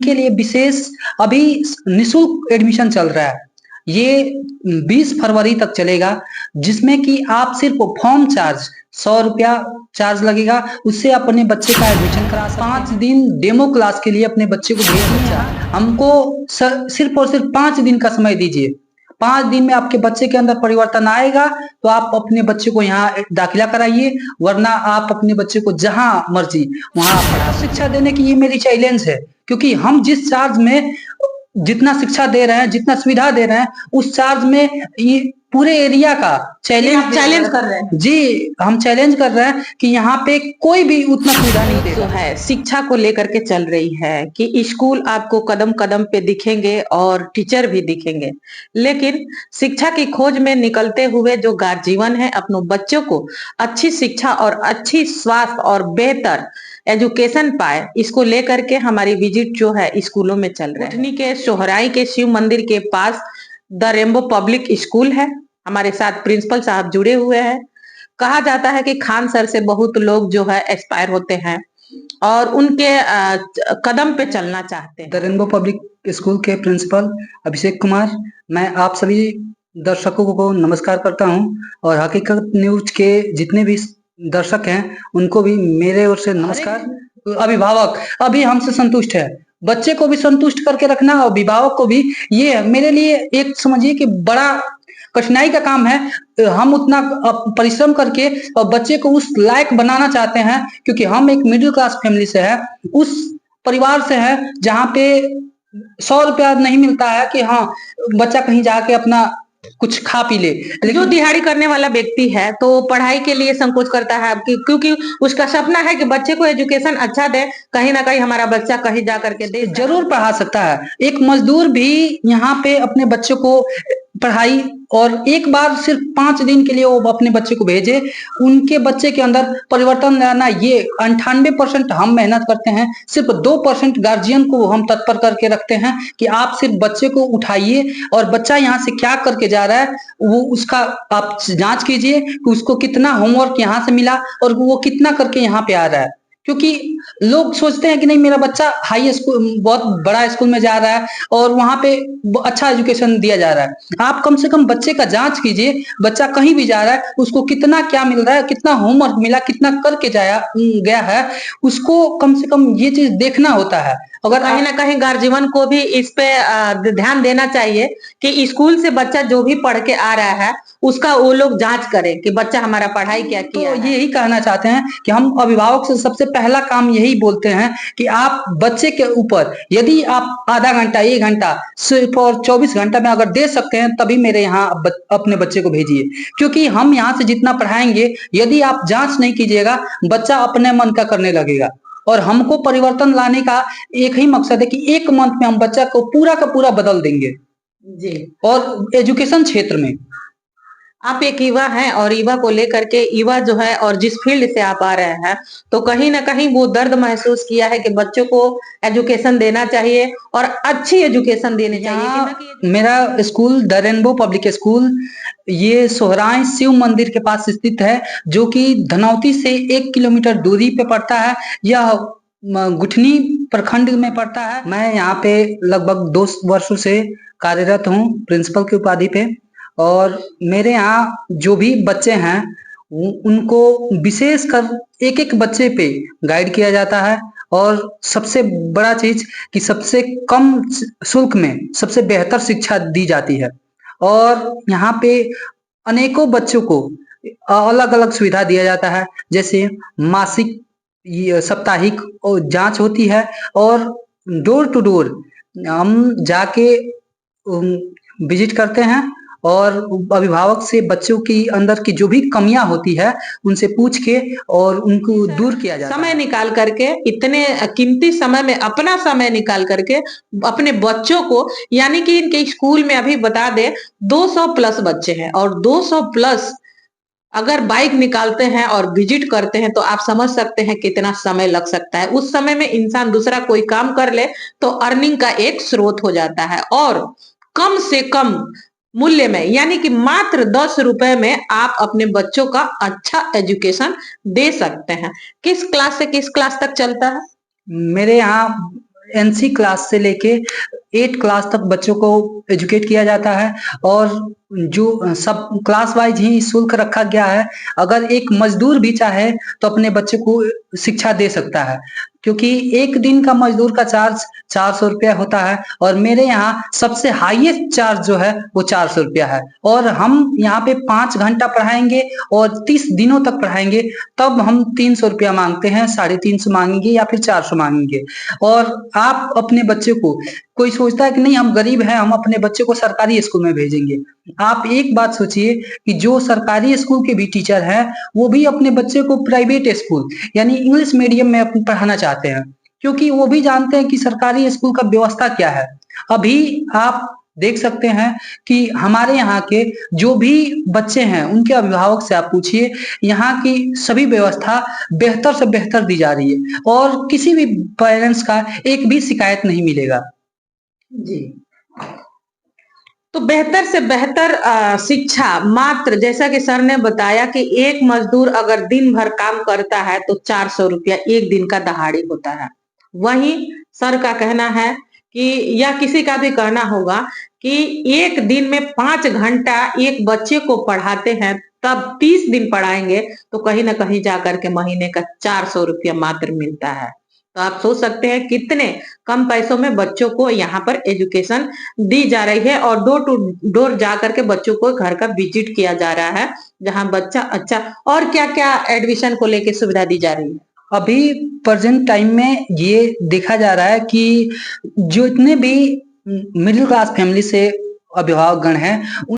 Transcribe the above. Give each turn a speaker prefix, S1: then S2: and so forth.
S1: के लिए विशेष अभी निःशुल्क एडमिशन चल रहा है। ये 20 फरवरी तक चलेगा, जिसमें कि आप सिर्फ फॉर्म चार्ज ₹100 चार्ज लगेगा, उससे अपने बच्चे का एडमिशन करा सकते हैं। 5 दिन डेमो क्लास के लिए अपने बच्चे को भेज बच्चा हमको सिर्फ और सिर्फ 5 दिन का समय दीजिए। 5 दिन में आपके बच्चे के अंदर परिवर्तन आएगा, तो आप अपने बच्चे को यहाँ दाखिला कराइए, वरना आप अपने बच्चे को जहाँ मर्जी वहाँ पढ़ा। शिक्षा देने की ये मेरी चैलेंज है, क्योंकि हम जिस चार्ज में जितना शिक्षा दे रहे हैं, जितना सुविधा दे रहे हैं, उस चार्ज में ये पूरे एरिया का
S2: चैलेंज कर रहे हैं।
S1: जी, हम चैलेंज कर रहे हैं कि यहाँ पे कोई भी उतना सुविधा नहीं दे
S2: जो
S1: रहा
S2: है शिक्षा को लेकर के चल रही है कि स्कूल आपको कदम कदम पे दिखेंगे और टीचर भी दिखेंगे, लेकिन शिक्षा की खोज में निकलते हुए जो गार्जियन है अपनों बच्चों को अच्छी शिक्षा और अच्छी स्वास्थ्य और बेहतर एजुकेशन पाए, इसको लेकर के हमारी विजिट जो है स्कूलों में चल रही है। गुठनी के सोहराई के शिव मंदिर के पास द रेम्बो पब्लिक स्कूल है। हमारे साथ प्रिंसिपल साहब जुड़े हुए हैं। कहा जाता है कि खान सर से बहुत लोग जो है एक्सपायर होते हैं और उनके कदम पे चलना चाहते हैं।
S1: द रेनबो पब्लिक स्कूल के प्रिंसिपल अभिषेक कुमार, मैं आप सभी दर्शकों को नमस्कार करता हूं, और हकीकत न्यूज के जितने भी दर्शक हैं उनको भी मेरे ओर से नमस्कार। अभिभावक अभी हमसे संतुष्ट है, बच्चे को भी संतुष्ट करके रखना और अभिभावक को भी, ये मेरे लिए एक समझिए कि बड़ा कठिनाई का काम है। हम उतना परिश्रम करके और बच्चे को उस लायक बनाना चाहते हैं, क्योंकि हम एक मिडिल क्लास फैमिली से है, उस परिवार से है जहाँ पे ₹100 नहीं मिलता है कि हाँ बच्चा कहीं जाके अपना कुछ खा पी ले।
S2: जो दिहाड़ी करने वाला व्यक्ति है तो पढ़ाई के लिए संकोच करता है, क्योंकि उसका सपना है कि बच्चे को एजुकेशन अच्छा दे, कहीं ना कहीं हमारा बच्चा कहीं जा करके दे
S1: जरूर पढ़ा सकता है। एक मजदूर भी यहाँ पे अपने बच्चे को पढ़ाई, और एक बार सिर्फ 5 दिन के लिए वो अपने बच्चे को भेजे, उनके बच्चे के अंदर परिवर्तन लाना, ये 98% हम मेहनत करते हैं, सिर्फ 2% गार्जियन को हम तत्पर करके रखते हैं कि आप सिर्फ बच्चे को उठाइए और बच्चा यहाँ से क्या करके जा रहा है वो उसका आप जांच कीजिए कि उसको कितना होमवर्क यहाँ से मिला और वो कितना करके यहाँ पे आ रहा है। क्योंकि लोग सोचते हैं कि नहीं मेरा बच्चा हाई स्कूल बहुत बड़ा स्कूल में जा रहा है और वहां पे अच्छा एजुकेशन दिया जा रहा है। आप कम से कम बच्चे का जांच कीजिए, बच्चा कहीं भी जा रहा है उसको कितना क्या मिल रहा है, कितना होमवर्क मिला, कितना करके जाया गया है, उसको कम से कम ये चीज देखना होता है।
S2: अगर कहीं ना कहीं गार्जियन को भी इस पे ध्यान देना चाहिए कि स्कूल से बच्चा जो भी पढ़ के आ रहा है उसका वो लोग जांच करें कि बच्चा हमारा पढ़ाई क्या किया
S1: तो यही कहना चाहते हैं कि हम अभिभावक से सबसे पहला काम यही बोलते हैं कि आप बच्चे के ऊपर यदि आप आधा घंटा 1 घंटा सिर्फ और 24 घंटा में अगर दे सकते हैं तभी मेरे यहाँ अपने बच्चे को भेजिए, क्योंकि हम यहाँ से जितना पढ़ाएंगे यदि आप जांच नहीं कीजिएगा बच्चा अपने मन का करने लगेगा। और हमको परिवर्तन लाने का एक ही मकसद है कि 1 मंथ में हम बच्चा को पूरा का पूरा बदल देंगे
S2: जी।
S1: और एजुकेशन क्षेत्र में
S2: आप एक युवा हैं और युवा को लेकर के युवा जो है और जिस फील्ड से आप आ रहे हैं तो कहीं ना कहीं वो दर्द महसूस किया है कि बच्चों को एजुकेशन देना चाहिए और अच्छी एजुकेशन देनी चाहिए।
S1: मेरा school the rainbow public school ये सोहराय शिव मंदिर के पास स्थित है, जो कि धनौती से 1 किलोमीटर दूरी पे पड़ता है। यह गुठनी प्रखंड में पड़ता है। मैं यहाँ पे लगभग 2 वर्षों से कार्यरत हूँ प्रिंसिपल की उपाधि पे, और मेरे यहाँ जो भी बच्चे हैं उनको विशेषकर एक एक बच्चे पे गाइड किया जाता है, और सबसे बड़ा चीज कि सबसे कम शुल्क में सबसे बेहतर शिक्षा दी जाती है। और यहाँ पे अनेकों बच्चों को अलग अलग सुविधा दिया जाता है, जैसे मासिक साप्ताहिक जांच होती है, और डोर टू डोर हम जाके विजिट करते हैं और अभिभावक से बच्चों की अंदर की जो भी कमियां होती है उनसे पूछ के और उनको दूर किया जाता है।
S2: समय निकाल करके इतने कीमती समय में अपना समय निकाल करके अपने बच्चों को, यानी कि इनके स्कूल में अभी बता दे 200 प्लस बच्चे हैं और 200 प्लस अगर बाइक निकालते हैं और विजिट करते हैं तो आप समझ सकते हैं कितना समय लग सकता है। उस समय में इंसान दूसरा कोई काम कर ले तो अर्निंग का एक स्रोत हो जाता है, और कम से कम मूल्य में यानी कि मात्र 10 रुपए में आप अपने बच्चों का अच्छा एजुकेशन दे सकते हैं। किस क्लास से किस क्लास तक चलता है?
S1: मेरे यहाँ एनसी क्लास से लेके 8 क्लास तक बच्चों को एजुकेट किया जाता है और जो सब क्लास वाइज ही शुल्क रखा गया है। अगर एक मजदूर भी चाहे तो अपने बच्चे को शिक्षा दे सकता है, क्योंकि एक दिन का मजदूर का चार्ज 400 रुपया होता है और मेरे यहाँ सबसे हाईएस्ट चार्ज जो है वो 400 रुपया है और हम यहाँ पे 5 घंटा पढ़ाएंगे और 30 दिनों तक पढ़ाएंगे, तब हम 300 रुपया मांगते हैं, 350 मांगेंगे या फिर 400 मांगेंगे। और आप अपने बच्चे को, कोई सोचता है कि नहीं हम गरीब हैं, हम अपने बच्चे को सरकारी स्कूल में भेजेंगे। आप एक बात सोचिए कि जो सरकारी स्कूल के भी टीचर हैं, वो भी अपने बच्चे को प्राइवेट स्कूल यानी इंग्लिश मीडियम में पढ़ाना चाहते हैं, क्योंकि वो भी जानते हैं कि सरकारी स्कूल का व्यवस्था क्या है। अभी आप देख सकते हैं कि हमारे यहाँ के जो भी बच्चे हैं, उनके अभिभावक से आप पूछिए, यहाँ की सभी व्यवस्था बेहतर से बेहतर दी जा रही है और किसी भी पेरेंट्स का एक भी शिकायत नहीं मिलेगा।
S2: जी। तो बेहतर से बेहतर शिक्षा मात्र जैसा कि सर ने बताया कि एक मजदूर अगर दिन भर काम करता है तो 400 रुपया एक दिन का दहाड़ी होता है। वहीं सर का कहना है कि या किसी का भी कहना होगा कि एक दिन में 5 घंटा एक बच्चे को पढ़ाते हैं, तब 30 दिन पढ़ाएंगे तो कहीं ना कहीं जाकर के महीने का 400 रुपया मात्र मिलता है। तो आप सोच सकते हैं कितने कम पैसों में बच्चों को यहाँ पर एजुकेशन दी जा रही है और डोर टू डोर जा करके बच्चों को घर का विजिट किया जा रहा है, जहां बच्चा अच्छा और क्या-क्या एडमिशन को लेके सुविधा दी जा रही है।
S1: अभी प्रेजेंट टाइम में ये देखा जा रहा है कि जो इतने भी मिडिल क्लास फैमिली से अभिभावकगण हैं,